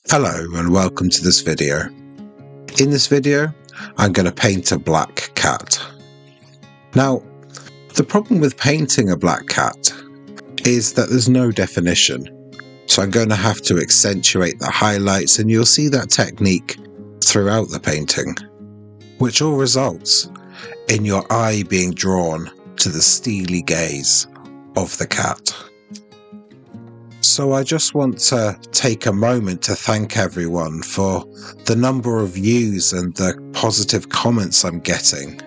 Hello and welcome to this video. In this video, I'm going to paint a black cat. Now, the problem with painting a black cat is that there's no definition. So I'm going to have to accentuate the highlights, and you'll see that technique throughout the painting, which all results in your eye being drawn to the steely gaze of the cat. So I just want to take a moment to thank everyone for the number of views and the positive comments I'm getting.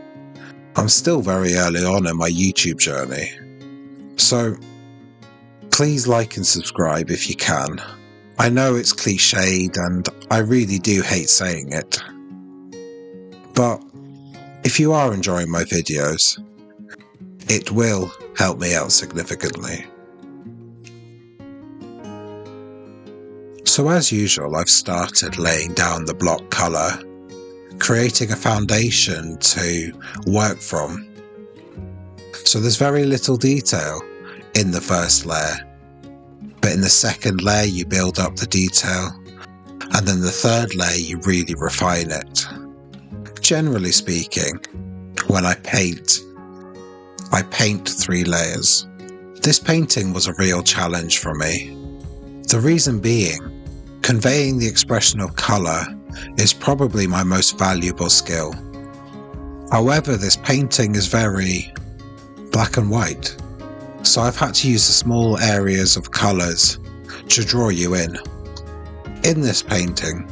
I'm still very early on in my YouTube journey, so please like and subscribe if you can. I know it's cliched and I really do hate saying it, but if you are enjoying my videos, it will help me out significantly. So as usual, I've started laying down the block colour, creating a foundation to work from. So there's very little detail in the first layer, but in the second layer you build up the detail, and then the third layer you really refine it. Generally speaking, when I paint 3 layers. This painting was a real challenge for me. The reason being, conveying the expression of colour is probably my most valuable skill. However, this painting is very black and white, so I've had to use the small areas of colours to draw you in. In this painting,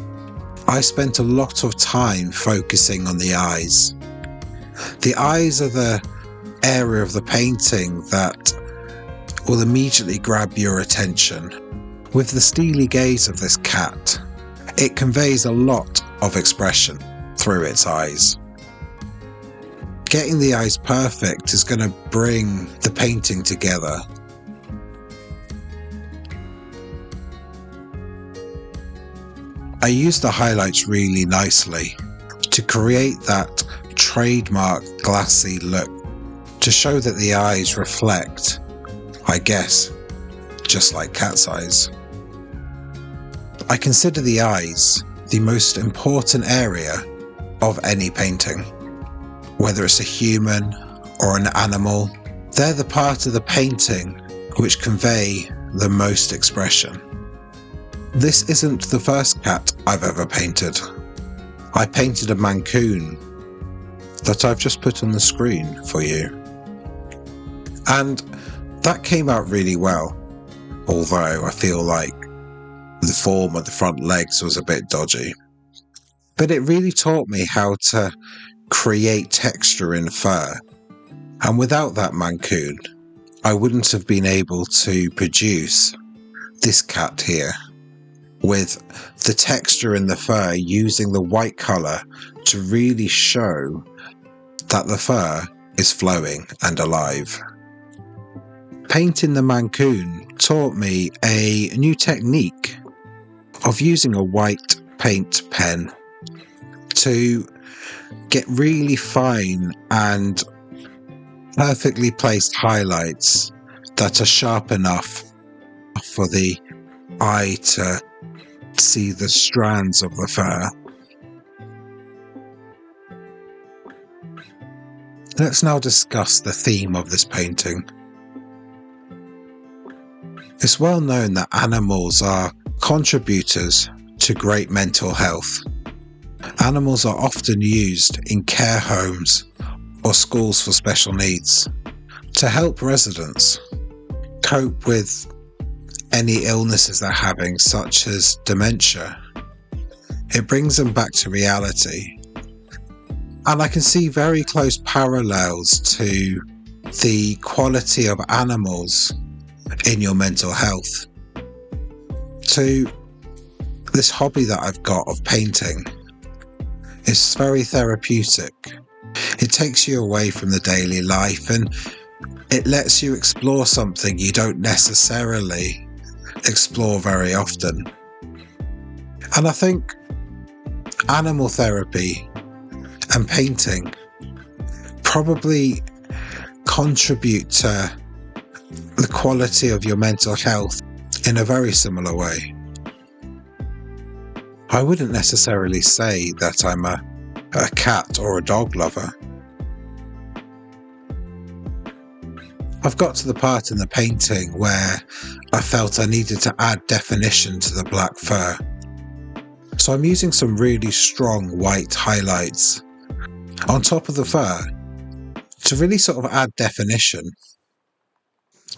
I spent a lot of time focusing on the eyes. The eyes are the area of the painting that will immediately grab your attention. With the steely gaze of this cat, it conveys a lot of expression through its eyes. Getting the eyes perfect is going to bring the painting together. I used the highlights really nicely to create that trademark glassy look, to show that the eyes reflect, I guess, just like cat's eyes. I consider the eyes the most important area of any painting. Whether it's a human or an animal, they're the part of the painting which convey the most expression. This isn't the first cat I've ever painted. I painted a Mancoon that I've just put on the screen for you. And that came out really well, although I feel like the form of the front legs was a bit dodgy. But it really taught me how to create texture in fur. And without that Mancoon, I wouldn't have been able to produce this cat here, with the texture in the fur, using the white colour to really show that the fur is flowing and alive. Painting the Mancoon taught me a new technique of using a white paint pen to get really fine and perfectly placed highlights that are sharp enough for the eye to see the strands of the fur. Let's now discuss the theme of this painting. It's well known that animals are contributors to great mental health. Animals are often used in care homes or schools for special needs to help residents cope with any illnesses they're having, such as dementia. It brings them back to reality. And I can see very close parallels to the quality of animals in your mental health, to this hobby that I've got of painting. It's very therapeutic. It takes you away from the daily life, and it lets you explore something you don't necessarily explore very often. And I think animal therapy and painting probably contribute to the quality of your mental health in a very similar way. I wouldn't necessarily say that I'm a cat or a dog lover. I've got to the part in the painting where I felt I needed to add definition to the black fur. So I'm using some really strong white highlights on top of the fur to really sort of add definition.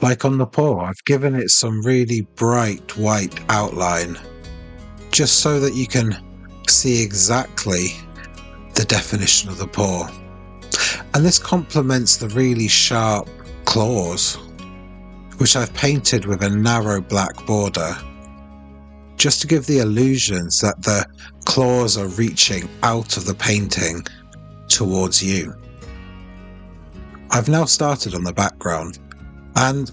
Like on the paw, I've given it some really bright white outline, just so that you can see exactly the definition of the paw. And this complements the really sharp claws, which I've painted with a narrow black border, just to give the illusions that the claws are reaching out of the painting towards you. I've now started on the background, and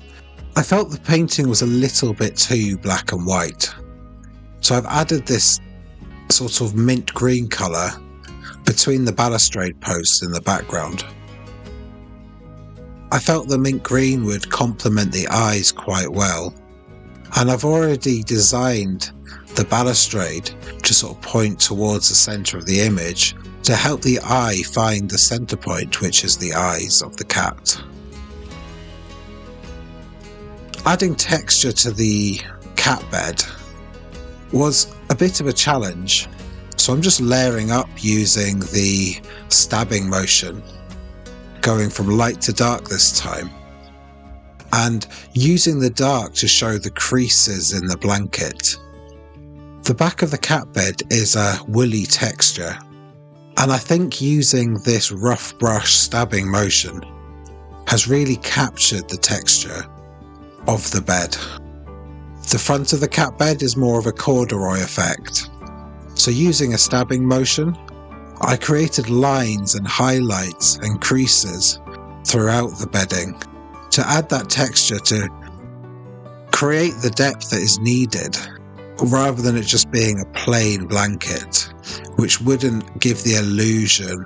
I felt the painting was a little bit too black and white. So I've added this sort of mint green colour between the balustrade posts in the background. I felt the mint green would complement the eyes quite well, and I've already designed the balustrade to sort of point towards the centre of the image to help the eye find the centre point, which is the eyes of the cat. Adding texture to the cat bed was a bit of a challenge, so I'm just layering up using the stabbing motion, going from light to dark this time, and using the dark to show the creases in the blanket. The back of the cat bed is a woolly texture, and I think using this rough brush stabbing motion has really captured the texture of the bed. The front of the cat bed is more of a corduroy effect, so using a stabbing motion, I created lines and highlights and creases throughout the bedding to add that texture, to create the depth that is needed, rather than it just being a plain blanket, which wouldn't give the illusion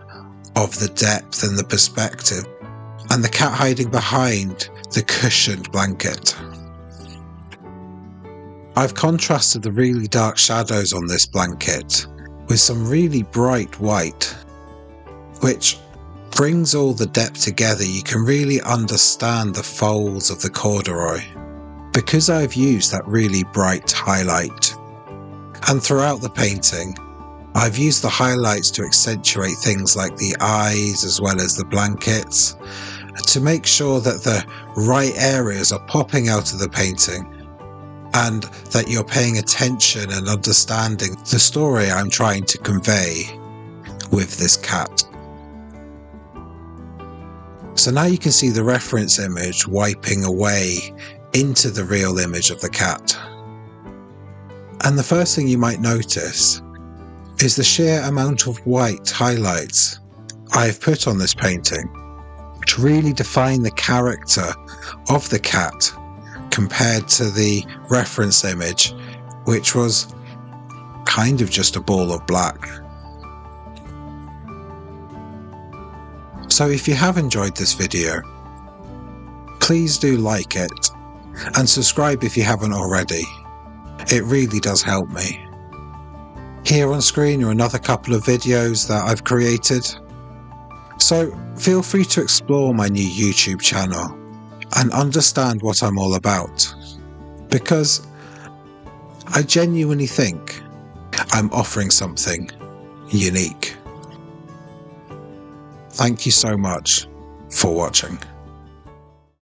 of the depth and the perspective, and the cat hiding behind the cushioned blanket. I've contrasted the really dark shadows on this blanket with some really bright white, which brings all the depth together. You can really understand the folds of the corduroy because I've used that really bright highlight. And throughout the painting, I've used the highlights to accentuate things like the eyes as well as the blankets, to make sure that the right areas are popping out of the painting and that you're paying attention and understanding the story I'm trying to convey with this cat. So now you can see the reference image wiping away into the real image of the cat. And the first thing you might notice is the sheer amount of white highlights I've put on this painting to really define the character of the cat compared to the reference image, which was kind of just a ball of black. So if you have enjoyed this video, please do like it and subscribe if you haven't already. It really does help me. Here on screen are another couple of videos that I've created, so feel free to explore my new YouTube channel and understand what I'm all about, because I genuinely think I'm offering something unique. Thank you so much for watching.